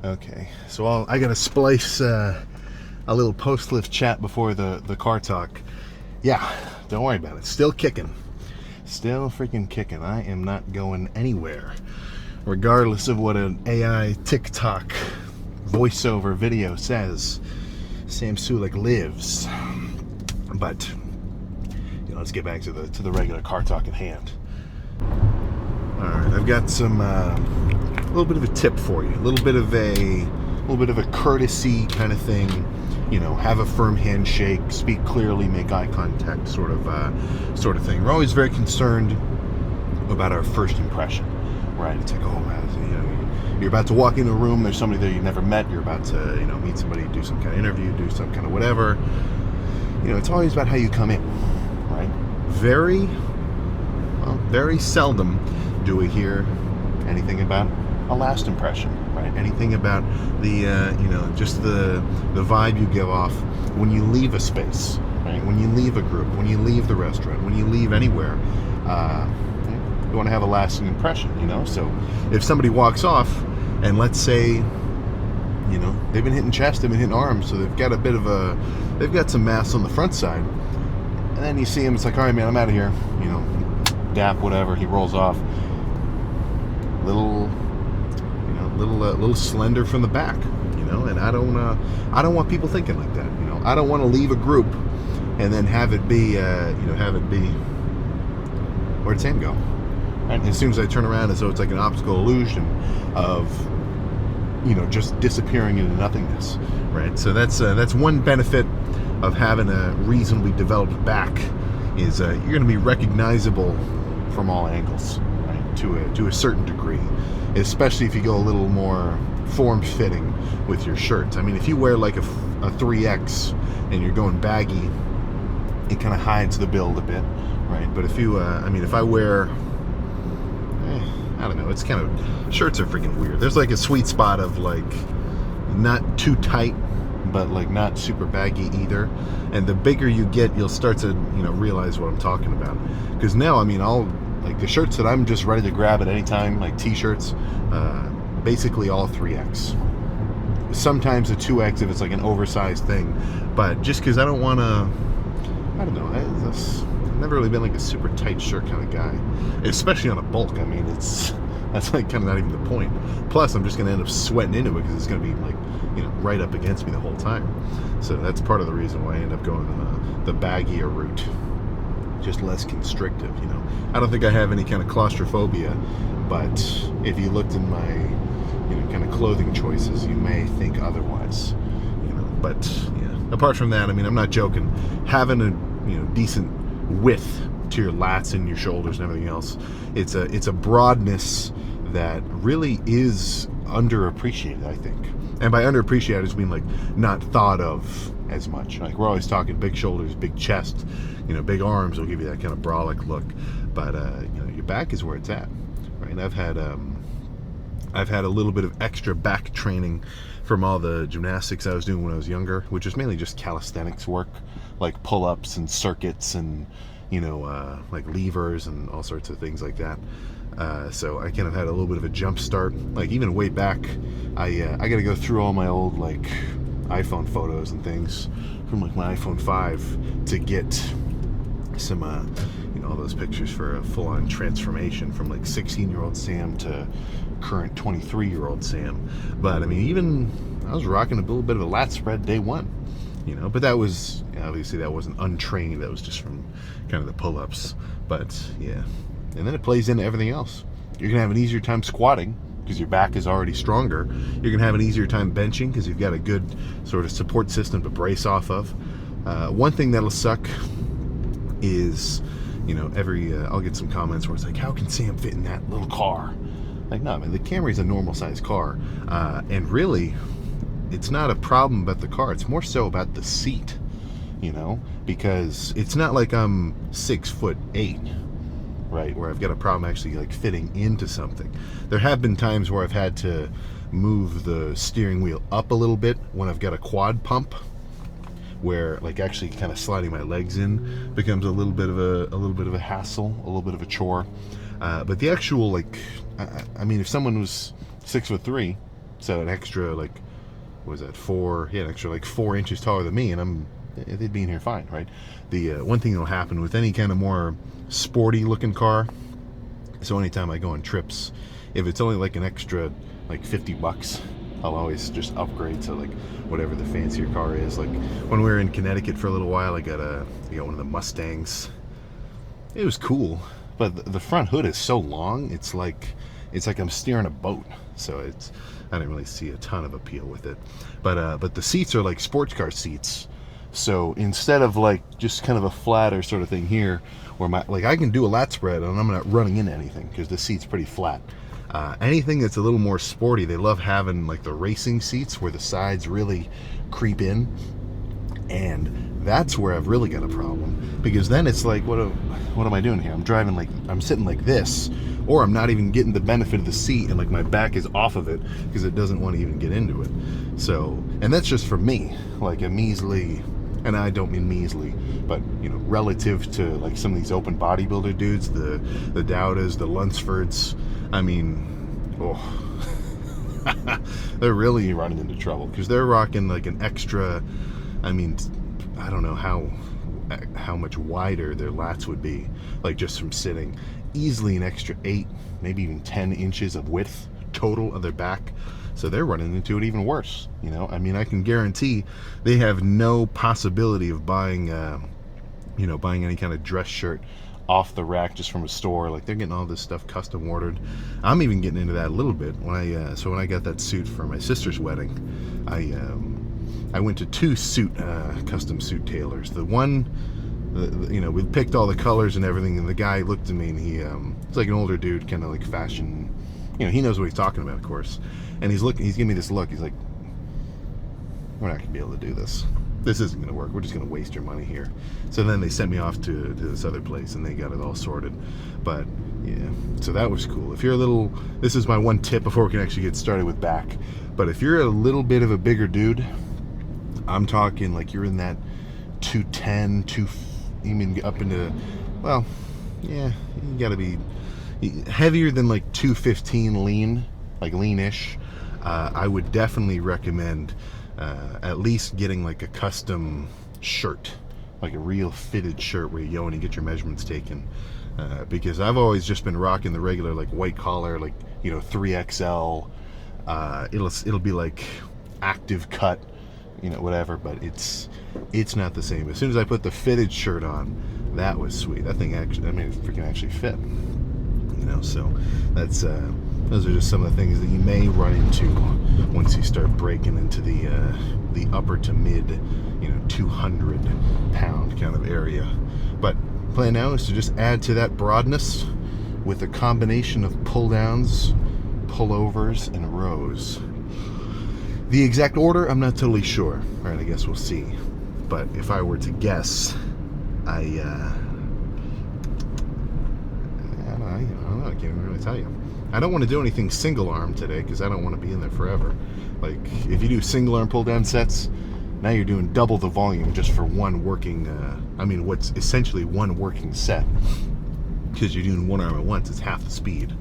Okay, so I gotta splice a little post-lift chat before the car talk. Yeah, don't worry about it. Still kicking. Still freaking kicking. I am not going anywhere. Regardless of what an AI TikTok voiceover video says, Sam Sulek lives. But let's get back to the regular car talk at hand. All right, I've got some a little bit of a tip for you. A little bit of a courtesy kind of thing. Have a firm handshake, speak clearly, make eye contact, sort of thing. We're always very concerned about our first impression, right? It's like, you're about to walk in a room, there's somebody there you never met, you're about to, meet somebody, do some kind of interview, do some kind of whatever. It's always about how you come in, right? Very seldom do we hear anything about a last impression, right? Anything about the, just the vibe you give off when you leave a space, right? When you leave a group, when you leave the restaurant, when you leave anywhere, you want to have a lasting impression, So if somebody walks off and let's say, they've been hitting chest, they've been hitting arms, so they've got some mass on the front side, and then you see him, it's like, all right, man, I'm out of here, dap, whatever, he rolls off, little slender from the back, and I don't want people thinking like that, I don't want to leave a group and then have it be, where'd Sam go? Right? And as soon as I turn around, as though it's like an optical illusion of, just disappearing into nothingness, right? So that's one benefit of having a reasonably developed back is you're going to be recognizable from all angles, right? To a certain degree, especially if you go a little more form-fitting with your shirts. I mean, if you wear like a 3X and you're going baggy, it kind of hides the build a bit, right? But if you, if I wear, I don't know, it's kind of, shirts are freaking weird. There's like a sweet spot of like not too tight, but like not super baggy either. And the bigger you get, you'll start to, realize what I'm talking about. Because now, like the shirts that I'm just ready to grab at any time, like t-shirts, basically all 3X. Sometimes a 2X if it's like an oversized thing. But just because I don't want to, I don't know, I've never really been like a super tight shirt kind of guy, especially on a bulk. That's like kind of not even the point. Plus, I'm just going to end up sweating into it because it's going to be like, right up against me the whole time. So that's part of the reason why I end up going the baggier route, just less constrictive. I don't think I have any kind of claustrophobia, but if you looked in my, kind of clothing choices, you may think otherwise. But yeah, apart from that, I'm not joking. Having a decent width to your lats and your shoulders and everything else, it's a broadness that really is underappreciated, I think. And by underappreciated, I just mean like not thought of as much. Like we're always talking big shoulders, big chest, big arms will give you that kind of brolic look. But your back is where it's at, right? And I've had a little bit of extra back training from all the gymnastics I was doing when I was younger, which is mainly just calisthenics work, like pull-ups and circuits and like levers and all sorts of things like that. So I kind of had a little bit of a jump start. Like even way back, I got to go through all my old like iPhone photos and things from like my iPhone 5 to get some all those pictures for a full-on transformation from like 16-year-old Sam to current 23-year-old Sam. But even I was rocking a little bit of a lat spread day one, but that was obviously that wasn't untrained, that was just from kind of the pull-ups. But yeah, and then it plays into everything else. You're gonna have an easier time squatting because your back is already stronger. You're gonna have an easier time benching because you've got a good sort of support system to brace off of. One thing that'll suck is I'll get some comments where it's like, how can Sam fit in that little car? Like, no, the Camry's a normal sized car, and really it's not a problem about the car, it's more so about the seat, because it's not like I'm 6'8", right, where I've got a problem actually like fitting into something. There have been times where I've had to move the steering wheel up a little bit when I've got a quad pump, where like actually kind of sliding my legs in becomes a little bit of a hassle, a little bit of a chore. But the actual like, if someone was 6'3", So an extra, like, what was that, an extra like 4 inches taller than me, and they'd be in here fine, right? The one thing that'll happen with any kind of more sporty looking car, so anytime I go on trips, if it's only like an extra like $50, I'll always just upgrade to like whatever the fancier car is. Like when we were in Connecticut for a little while, I got one of the Mustangs. It was cool, but the front hood is so long, it's like I'm steering a boat. So I didn't really see a ton of appeal with it. But the seats are like sports car seats. So instead of like just kind of a flatter sort of thing here, where I can do a lat spread and I'm not running into anything because the seat's pretty flat. Anything that's a little more sporty, they love having like the racing seats where the sides really creep in, and that's where I've really got a problem, because then it's like, what am I doing here? I'm sitting like this, or I'm not even getting the benefit of the seat, and like my back is off of it because it doesn't want to even get into it. So, and that's just for me, like a measly, and I don't mean measly, but relative to like some of these open bodybuilder dudes, the Dowdas, the Lunsfords, I mean, they're really running into trouble because they're rocking like an extra, I mean, I don't know how much wider their lats would be, like just from sitting, easily an extra 8, maybe even 10 inches of width total of their back. So they're running into it even worse. I mean, I can guarantee they have no possibility of buying any kind of dress shirt off the rack just from a store. Like, they're getting all this stuff custom ordered. I'm even getting into that a little bit. When I got that suit for my sister's wedding, I went to 2 custom suit tailors. The one, we picked all the colors and everything, and the guy looked at me, and he's like an older dude, kind of like fashion, he knows what he's talking about, of course. And he's giving me this look. He's like, we're not gonna be able to do this. This isn't gonna work. We're just gonna waste your money here. So then they sent me off to this other place, and they got it all sorted. But yeah, so that was cool. If you're this is my one tip before we can actually get started with back. But if you're a little bit of a bigger dude, I'm talking like you're in that 210, even up into, well, yeah, you gotta be heavier than like 215 lean, like lean-ish. I would definitely recommend at least getting like a custom shirt, like a real fitted shirt where you go and you get your measurements taken, because I've always just been rocking the regular like white collar, like 3XL. It'll be like active cut, whatever, but it's not the same. As soon as I put the fitted shirt on, that was sweet. That thing it freaking actually fit. So that's those are just some of the things that you may run into once you start breaking into the upper to mid 200-pound kind of area. But plan now is to just add to that broadness with a combination of pull downs, pullovers, and rows. The exact order, I'm not totally sure. All right, I guess we'll see. But if I were to guess, I can't even really tell you. I don't want to do anything single arm today because I don't want to be in there forever. Like, if you do single arm pull down sets, now you're doing double the volume just for one working, what's essentially one working set. Because you're doing one arm at once, it's half the speed.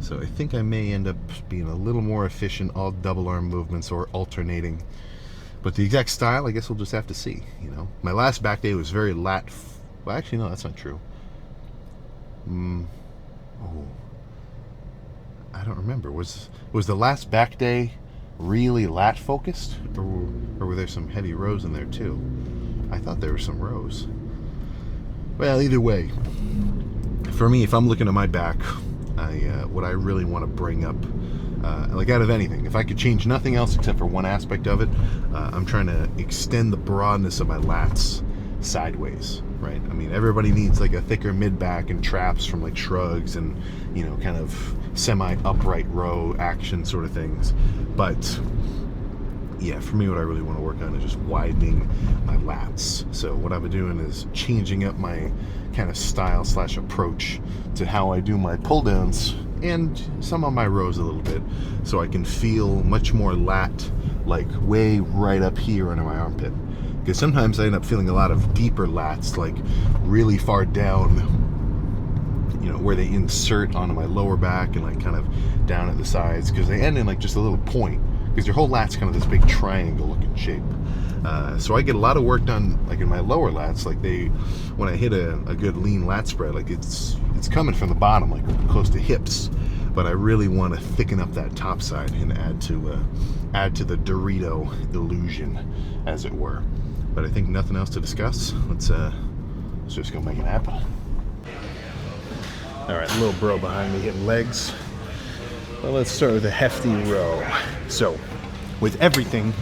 So I think I may end up being a little more efficient, all double arm movements or alternating. But the exact style, I guess we'll just have to see. My last back day was very well, actually, no, that's not true. I don't remember. Was the last back day really lat focused, or were there some heavy rows in there too? I thought there were some rows. Well, either way, for me, if I'm looking at my back, what I really want to bring up, like out of anything, if I could change nothing else except for one aspect of it, I'm trying to extend the broadness of my lats sideways, right? I mean, everybody needs like a thicker mid back and traps from like shrugs and kind of semi-upright row action sort of things. But yeah, for me, what I really want to work on is just widening my lats. So what I've been doing is changing up my kind of style / approach to how I do my pull downs and some of my rows a little bit, so I can feel much more lat, like way right up here under my armpit. Because sometimes I end up feeling a lot of deeper lats, like really far down, where they insert onto my lower back and like kind of down at the sides, because they end in like just a little point, because your whole lat's kind of this big triangle looking shape. So I get a lot of work done like in my lower lats, like when I hit a good lean lat spread, like it's coming from the bottom, like close to hips, but I really want to thicken up that top side and add to the Dorito illusion, as it were. But I think nothing else to discuss. Let's just go make it happen. All right, little bro behind me hitting legs. Well, let's start with a hefty row. So, with everything,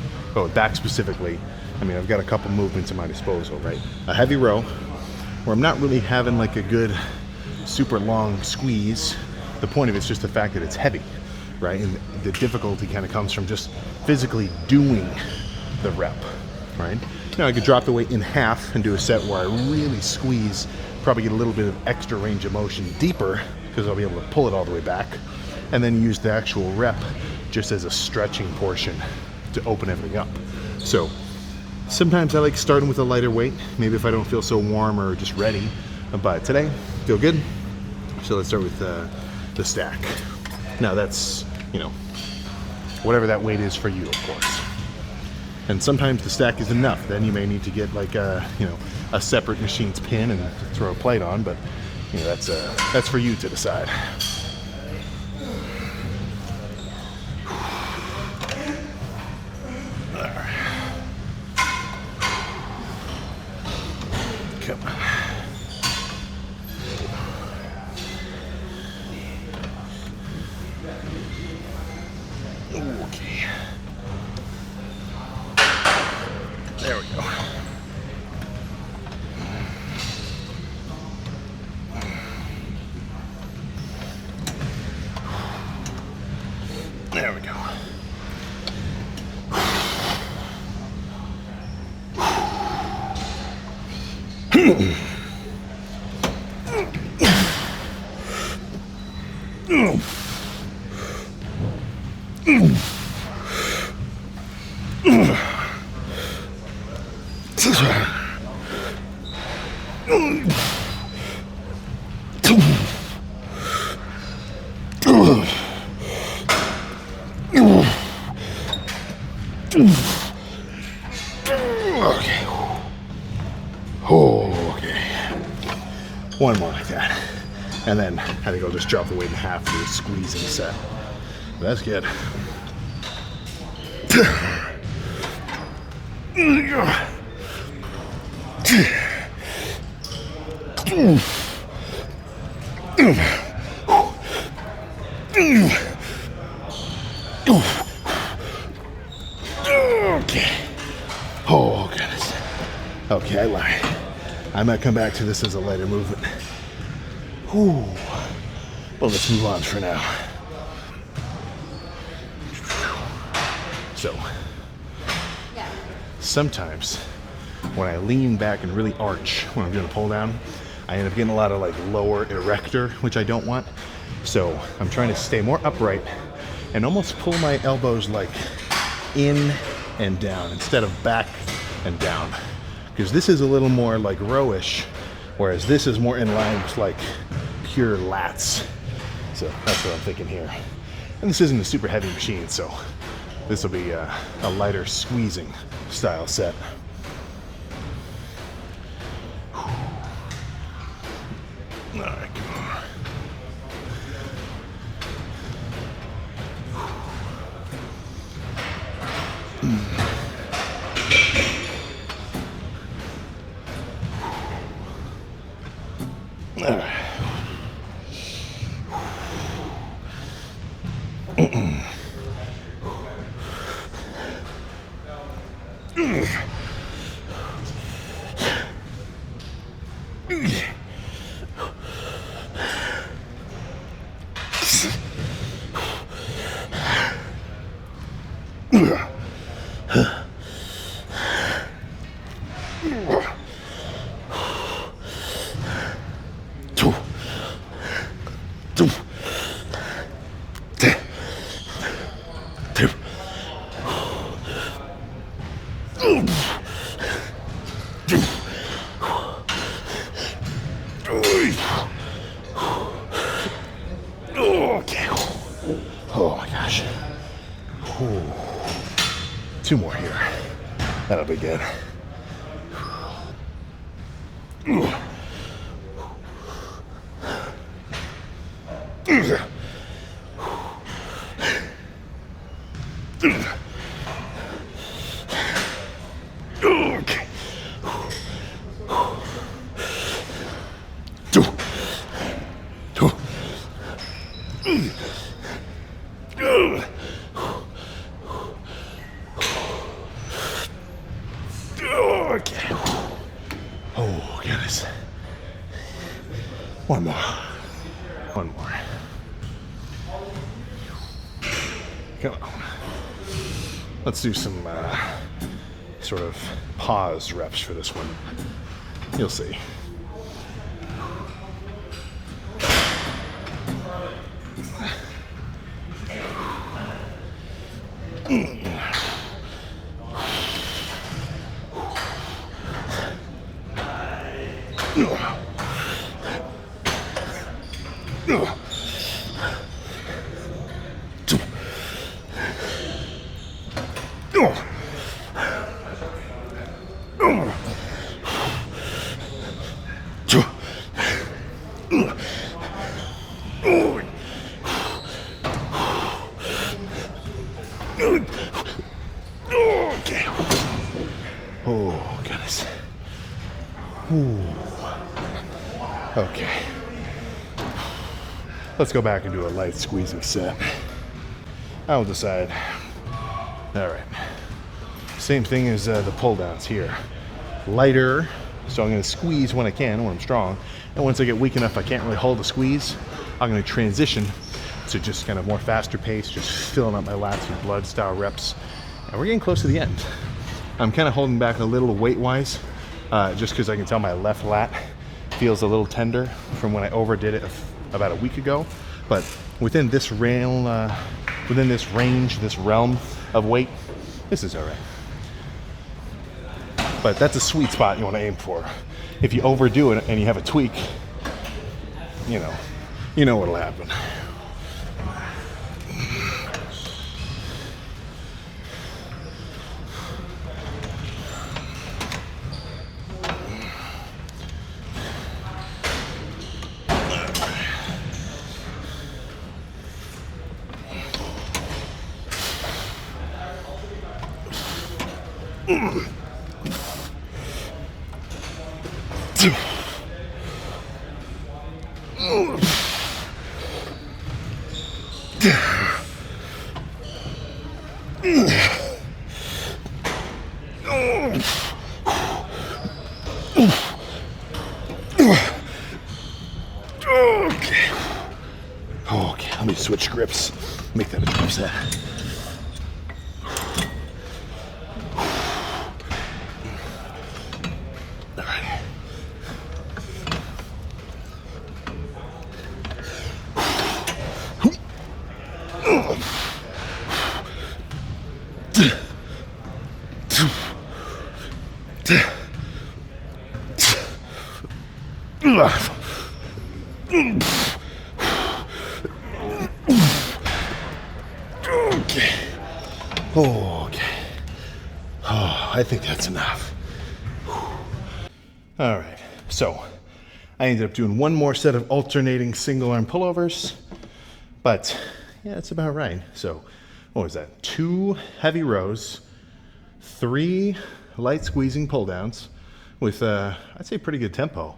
back specifically, I mean, I've got a couple movements at my disposal, right? A heavy row, where I'm not really having like a good, super long squeeze. The point of it's just the fact that it's heavy, right? And the difficulty kind of comes from just physically doing the rep, right? Now I could drop the weight in half and do a set where I really squeeze, probably get a little bit of extra range of motion deeper, because I'll be able to pull it all the way back, and then use the actual rep just as a stretching portion to open everything up. So sometimes I like starting with a lighter weight, maybe if I don't feel so warm or just ready, but today, feel good. So let's start with the stack. Now that's, whatever that weight is for you, of course. And sometimes the stack is enough. Then you may need to get like a separate machine's pin and throw a plate on, but that's for you to decide. Come on. Okay. There we go. There we go. Okay. One more like that. And then I think I'll just drop the weight in half and do a squeezing set. That's good. Okay. Oh, goodness. Okay, I lied. I might come back to this as a lighter movement. Whew. Well, let's move on for now. So, sometimes when I lean back and really arch when I'm doing a pull down, I end up getting a lot of like lower erector, which I don't want. So I'm trying to stay more upright and almost pull my elbows like in and down instead of back and down. Because this is a little more like rowish, whereas this is more in line with like pure lats. So that's what I'm thinking here. And this isn't a super heavy machine, so this will be a lighter squeezing style set. All right, come on. All right. Okay. Oh my gosh. 2 more here. That'll be good. Okay. Okay. Oh, goodness. One more. One more. Come on. Let's do some sort of pause reps for this one. You'll see. Okay. Oh, goodness. Ooh. Okay. Let's go back and do a light squeezing set. I'll decide. All right. Same thing as the pull downs here. Lighter, so I'm going to squeeze when I can, when I'm strong. And once I get weak enough I can't really hold the squeeze, I'm going to transition to just kind of more faster pace, just filling up my lats with blood style reps. And we're getting close to the end. I'm kind of holding back a little weight-wise, just because I can tell my left lat feels a little tender from when I overdid it about a week ago. But within this realm, this realm of weight, this is all right. But that's a sweet spot you want to aim for. If you overdo it and you have a tweak, you know what'll happen. Okay, let me switch grips. Make that a grip set. All right. Okay. Oh, okay. Oh, I think that's enough. All right. So I ended up doing one more set of alternating single arm pullovers, but yeah, that's about right. So what was that? 2 heavy rows, 3 light squeezing pull downs with I'd say pretty good tempo.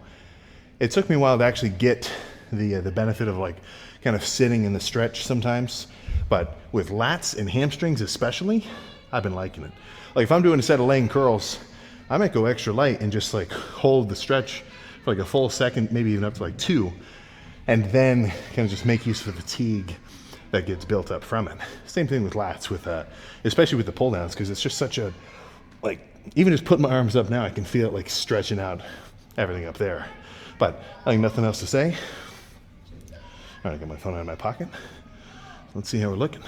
It took me a while to actually get the benefit of like kind of sitting in the stretch sometimes, but with lats and hamstrings especially, I've been liking it. Like if I'm doing a set of laying curls, I might go extra light and just like hold the stretch for like a full second, maybe even up to like 2, and then kind of just make use of the fatigue that gets built up from it. Same thing with lats, with especially with the pull downs, because it's just such a, like, even just putting my arms up now, I can feel it like stretching out everything up there. But I think nothing else to say. All right, I got my phone out of my pocket. Let's see how we're looking.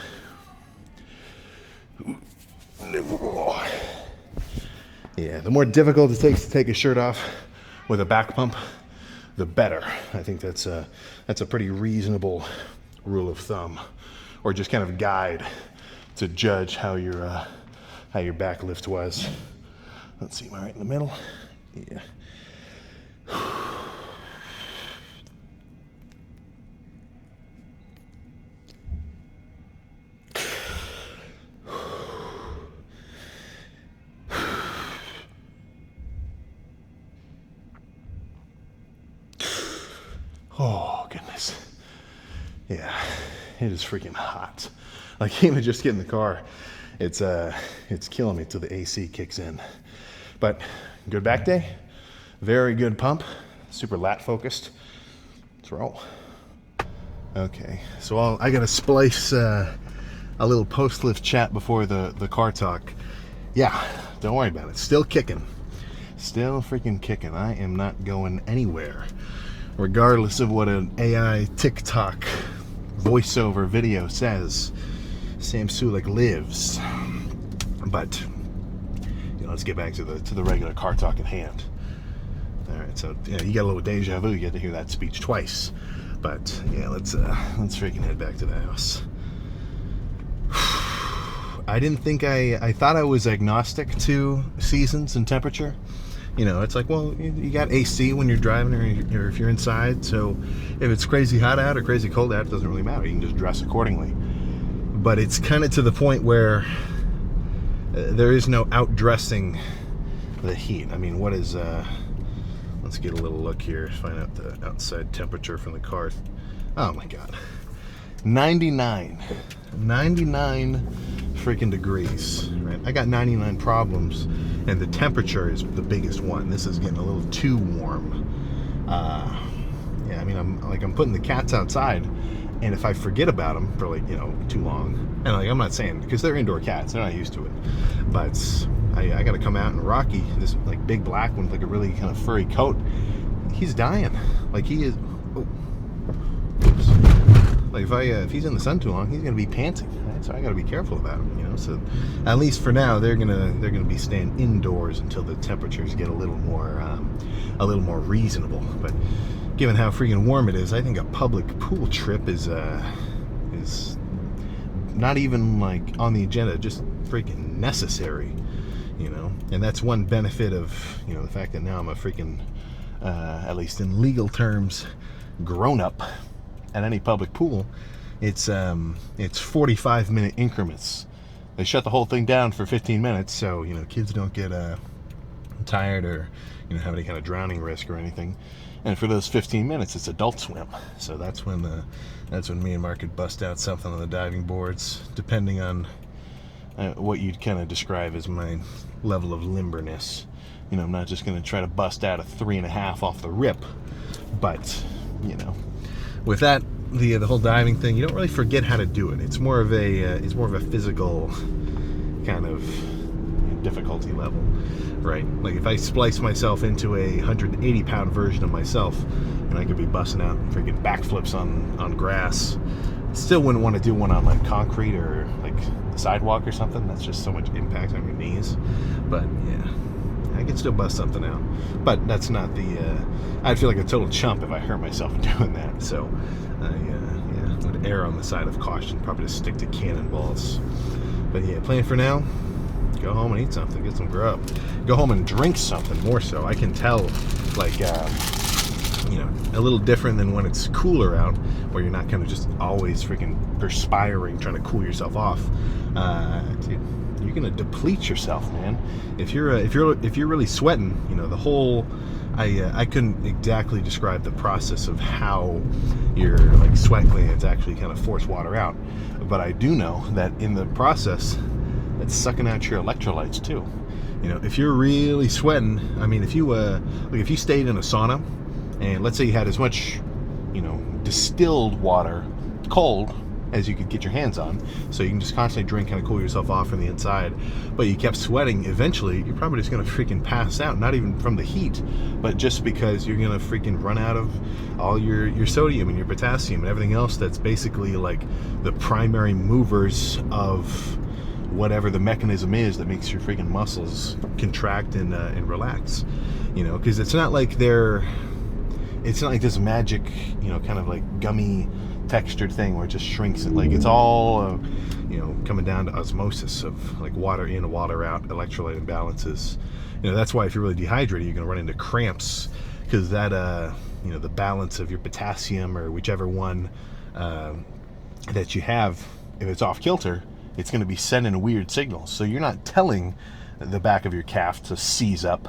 Yeah, the more difficult it takes to take a shirt off with a back pump, the better. I think that's a pretty reasonable rule of thumb, or just kind of guide to judge how you're how your back lift was. Let's see, am I right in the middle? Yeah. Oh, goodness. Yeah, it is freaking hot. Like, even just get in the car, it's killing me till the AC kicks in. But good back day, very good pump, super lat focused. Let's roll. Okay, so I gotta splice a little post-lift chat before the car talk. Yeah, don't worry about it. Still kicking. Still freaking kicking. I am not going anywhere, regardless of what an AI TikTok voiceover video says. Sam Sulek lives. But let's get back to the regular car talk at hand. All right, so you got a little deja vu. You get to hear that speech twice. But yeah, let's freaking head back to the house. I didn't think I thought I was agnostic to seasons and temperature. It's like, well, you got AC when you're driving or if you're inside. So if it's crazy hot out or crazy cold out, it doesn't really matter. You can just dress accordingly. But it's kind of to the point where there is no outdressing the heat. I mean, what is... let's get a little look here. Find out the outside temperature from the car. Oh, my God. 99 freaking degrees, right? I got 99 problems, and the temperature is the biggest one. This is getting a little too warm. Yeah, I mean, I'm putting the cats outside, and if I forget about them for too long, and I'm not saying because they're indoor cats, they're not used to it, but I got to come out, and Rocky, this big black one with a really kind of furry coat, he's dying. Like he is. Oh, oops. Like if he's in the sun too long, he's gonna be panting. Right? So I got to be careful about him. So at least for now, they're gonna be staying indoors until the temperatures get a little more reasonable. But given how freaking warm it is, I think a public pool trip is not even on the agenda, just freaking necessary. And that's one benefit of the fact that now I'm a freaking at least in legal terms grown up. At any public pool, it's 45-minute increments. They shut the whole thing down for 15 minutes, so kids don't get tired or have any kind of drowning risk or anything. And for those 15 minutes, it's adult swim. So that's when me and Mark could bust out something on the diving boards, depending on what you'd kind of describe as my level of limberness. I'm not just going to try to bust out a 3.5 off the rip, but with that, the whole diving thing, you don't really forget how to do it. It's more of a physical kind of difficulty level, right? Like if I splice myself into a 180-pound version of myself, I could be busting out freaking backflips on grass. Still wouldn't want to do one on concrete or the sidewalk or something. That's just so much impact on your knees. But yeah, I could still bust something out. But that's not I'd feel like a total chump if I hurt myself doing that. So I would err on the side of caution. Probably just stick to cannonballs. But yeah, plan for now. Go home and eat something. Get some grub. Go home and drink something more so. I can tell, a little different than when it's cooler out, where you're not kind of just always freaking perspiring, trying to cool yourself off. Dude, you're gonna deplete yourself, man. If you're really sweating, the whole. I couldn't exactly describe the process of how your sweat glands actually kind of force water out, but I do know that in the process, it's sucking out your electrolytes too. If you're really sweating, I mean, if you stayed in a sauna, and let's say you had as much, distilled water, cold, as you could get your hands on, so you can just constantly drink, kind of cool yourself off from the inside, but you kept sweating, eventually you're probably just going to freaking pass out, not even from the heat, but just because you're going to freaking run out of all your sodium and your potassium and everything else that's basically the primary movers of whatever the mechanism is that makes your freaking muscles contract and relax. Because it's not like this magic, kind of gummy textured thing where it just shrinks it. It's all coming down to osmosis of like water in, water out, electrolyte imbalances. That's why if you're really dehydrated, you're going to run into cramps, because that the balance of your potassium, or whichever one that you have, if it's off kilter, it's going to be sending weird signals. So you're not telling the back of your calf to seize up,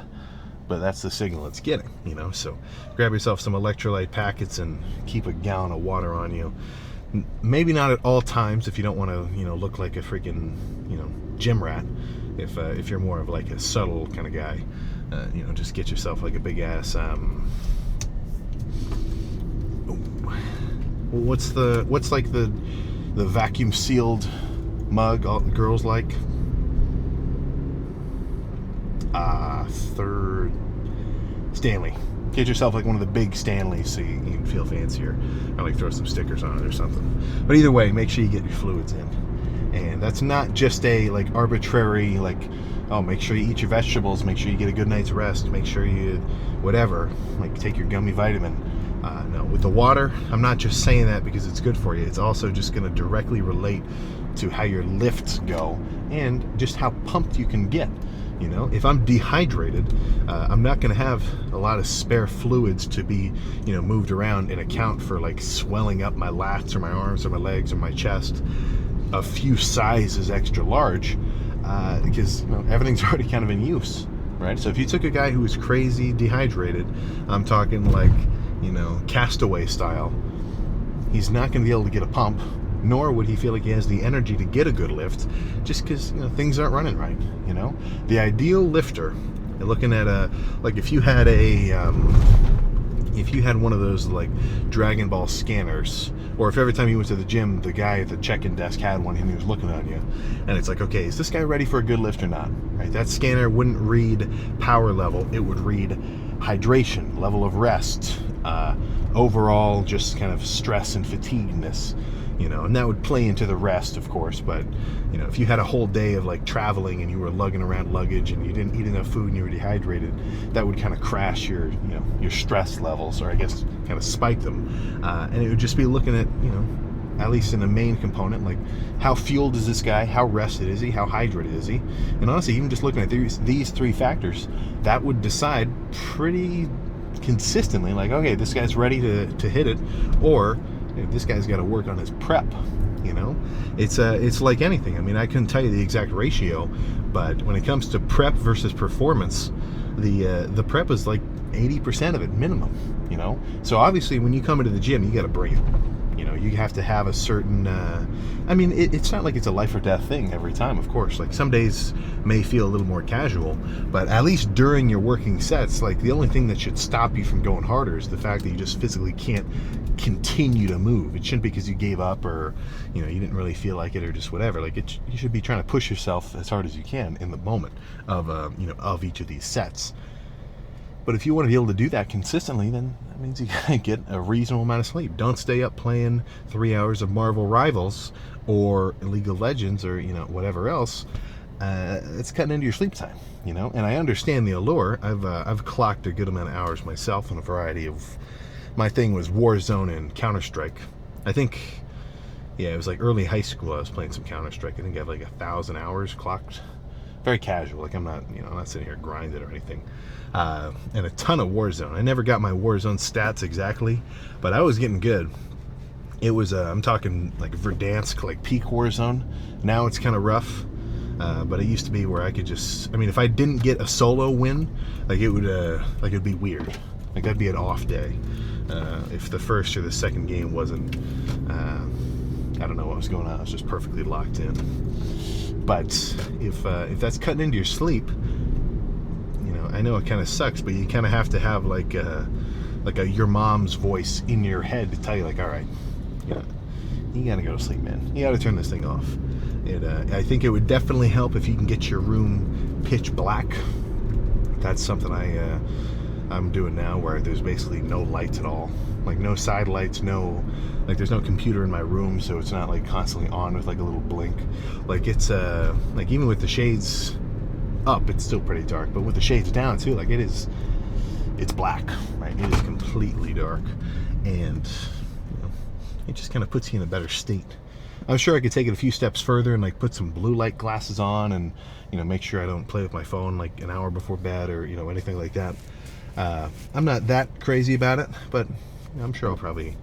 but that's the signal it's getting. So grab yourself some electrolyte packets and keep a gallon of water on you. Maybe not at all times if you don't want to look like a freaking gym rat. If you're more of like a subtle kind of guy, just get yourself like a big ass what's like the vacuum sealed mug all the girls like? Third Stanley. Get yourself like one of the big Stanleys so you can feel fancier. I like throw some stickers on it or something. But either way, make sure you get your fluids in. And that's not just a like arbitrary like, oh, make sure you eat your vegetables, make sure you get a good night's rest, make sure you whatever, like take your gummy vitamin. No, with the water, I'm not just saying that because it's good for you. It's also just going to directly relate to how your lifts go and just how pumped you can get. If I'm dehydrated, I'm not going to have a lot of spare fluids to be, moved around and account for like swelling up my lats or my arms or my legs or my chest a few sizes extra large, because everything's already kind of in use, right? So if you took a guy who was crazy dehydrated, I'm talking like, Castaway style, he's not going to be able to get a pump, nor would he feel like he has the energy to get a good lift, just because things aren't running right. The ideal lifter, looking at like if you had one of those like Dragon Ball scanners, or if every time you went to the gym the guy at the check-in desk had one and he was looking on you, and it's like, okay, is this guy ready for a good lift or not, right? That scanner wouldn't read power level, it would read hydration, level of rest, overall just kind of stress and fatigueness, and that would play into the rest, of course. But if you had a whole day of like traveling and you were lugging around luggage and you didn't eat enough food and you were dehydrated, that would kind of crash your stress levels, or I guess kind of spike them, and it would just be looking at at least in the main component, like how fueled is this guy, how rested is he, how hydrated is he, and honestly, even just looking at these three factors, that would decide pretty consistently, like, okay, this guy's ready to hit it, or this guy's got to work on his prep. It's like anything. I mean, I couldn't tell you the exact ratio, but when it comes to prep versus performance, the prep is like 80% of it minimum. So obviously when you come into the gym, you got to bring it. You have to have a certain it's not like it's a life or death thing every time, of course. Like some days may feel a little more casual, but at least during your working sets, like the only thing that should stop you from going harder is the fact that you just physically can't continue to move. It shouldn't be because you gave up, or you didn't really feel like it, or just whatever. Like you should be trying to push yourself as hard as you can in the moment of each of these sets. But if you want to be able to do that consistently, then that means you gotta get a reasonable amount of sleep. Don't stay up playing 3 hours of Marvel Rivals or League of Legends or whatever else. It's cutting into your sleep time. And I understand the allure. I've clocked a good amount of hours myself on a variety of. My thing was Warzone and Counter-Strike. I think, it was like early high school. I was playing some Counter-Strike. I think I have like 1,000 hours clocked. Very casual. Like I'm not sitting here grinding or anything. And a ton of Warzone. I never got my Warzone stats exactly, but I was getting good. It was, I'm talking like Verdansk, like peak Warzone. Now it's kind of rough, but it used to be where I could just, if I didn't get a solo win, like it would, it'd be weird. Like that'd be an off day. If the first or the second game wasn't, I don't know what was going on. I was just perfectly locked in. But if that's cutting into your sleep, I know it kind of sucks, but you kind of have to have like a your mom's voice in your head to tell you, like, all right, you gotta go to sleep, man. You gotta turn this thing off. I think it would definitely help if you can get your room pitch black. That's something I'm doing now, where there's basically no lights at all, like no side lights, there's no computer in my room, so it's not like constantly on with like a little blink. Like it's like even with the shades up, it's still pretty dark, but with the shades down too, like it's black, right? It is completely dark, and it just kind of puts you in a better state I'm sure I could take it a few steps further and like put some blue light glasses on, and make sure I don't play with my phone like an hour before bed, or anything like that. I'm not that crazy about it, but I'm sure I'll probably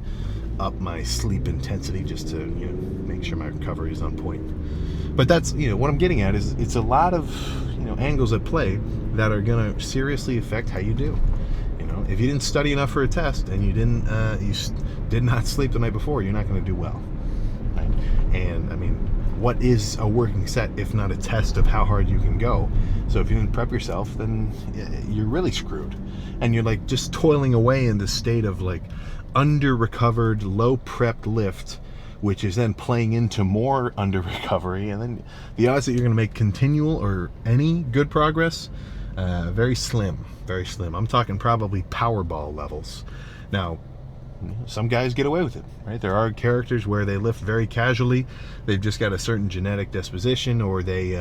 up my sleep intensity just to make sure my recovery is on point. But that's what I'm getting at is it's a lot of angles at play that are going to seriously affect how you do. If you didn't study enough for a test and you did not sleep the night before, you're not going to do well, right? And I mean, what is a working set if not a test of how hard you can go? So if you didn't prep yourself, then you're really screwed, and you're like just toiling away in this state of like under recovered, low prepped lift, which is then playing into more under recovery, and then the odds that you're going to make continual or any good progress, very slim. I'm talking probably Powerball levels. Now, some guys get away with it, right? There are characters where they lift very casually. They've just got a certain genetic disposition, or they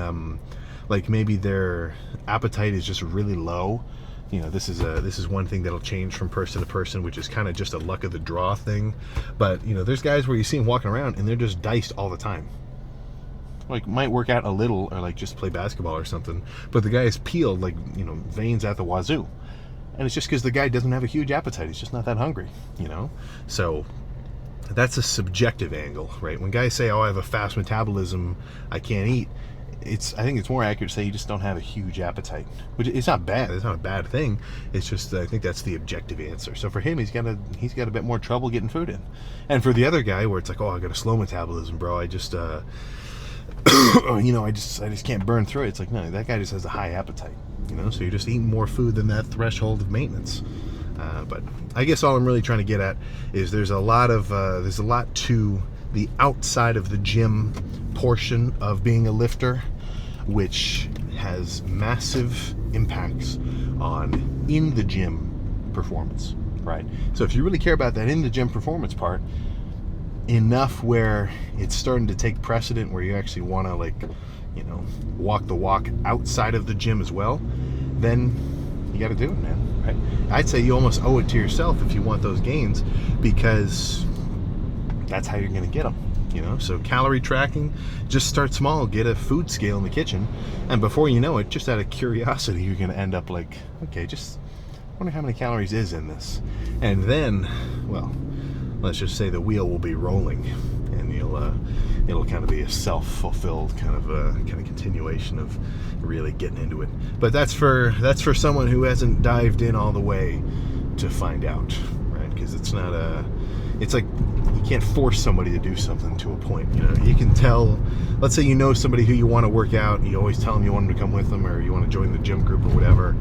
like maybe their appetite is just really low. This is one thing that'll change from person to person, which is kind of just a luck of the draw thing. But there's guys where you see them walking around and they're just diced all the time. Like, might work out a little, or like just play basketball or something, but the guy is peeled like veins at the wazoo, and it's just because the guy doesn't have a huge appetite. He's just not that hungry. So that's a subjective angle, right? When guys say, "Oh, I have a fast metabolism, I can't eat," I think it's more accurate to say you just don't have a huge appetite, which it's not bad. It's not a bad thing. It's just I think that's the objective answer. So for him, he's got a bit more trouble getting food in, and for the other guy, where it's like, "Oh, I got a slow metabolism, bro. I just I just can't burn through it." It's like, no, that guy just has a high appetite, so you're just eating more food than that threshold of maintenance. But I guess all I'm really trying to get at is there's a lot to the outside of the gym portion of being a lifter, which has massive impacts on in the gym performance, right? So if you really care about that in the gym performance part enough where it's starting to take precedent, where you actually want to walk the walk outside of the gym as well, then you got to do it, man, right? I'd say you almost owe it to yourself if you want those gains, because that's how you're going to get them. So calorie tracking, just start small, get a food scale in the kitchen, and before you know it, just out of curiosity, you're going to end up like, okay, just wonder how many calories is in this, and then, well, let's just say the wheel will be rolling, and it'll kind of be a self-fulfilled kind of continuation of really getting into it. But that's for someone who hasn't dived in all the way to find out, right? Because it's like you can't force somebody to do something to a point. You can tell. Let's say somebody who you want to work out, and you always tell them you want them to come with them, or you want to join the gym group or whatever.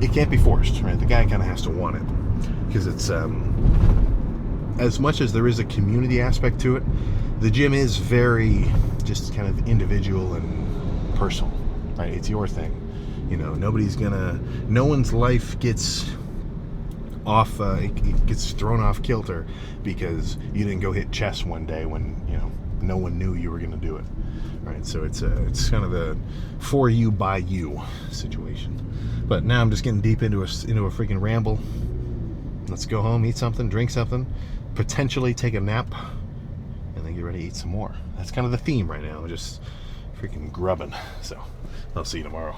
It can't be forced, right? The guy kind of has to want it, because it's as much as there is a community aspect to it, the gym is very just kind of individual and personal, right? It's your thing. No one's life gets off, it gets thrown off kilter because you didn't go hit chest one day when, no one knew you were going to do it, right? So it's kind of a for you, by you situation. But now I'm just getting deep into a freaking ramble. Let's go home, eat something, drink something, potentially take a nap, and then get ready to eat some more. That's kind of the theme right now, just freaking grubbing. So I'll see you tomorrow.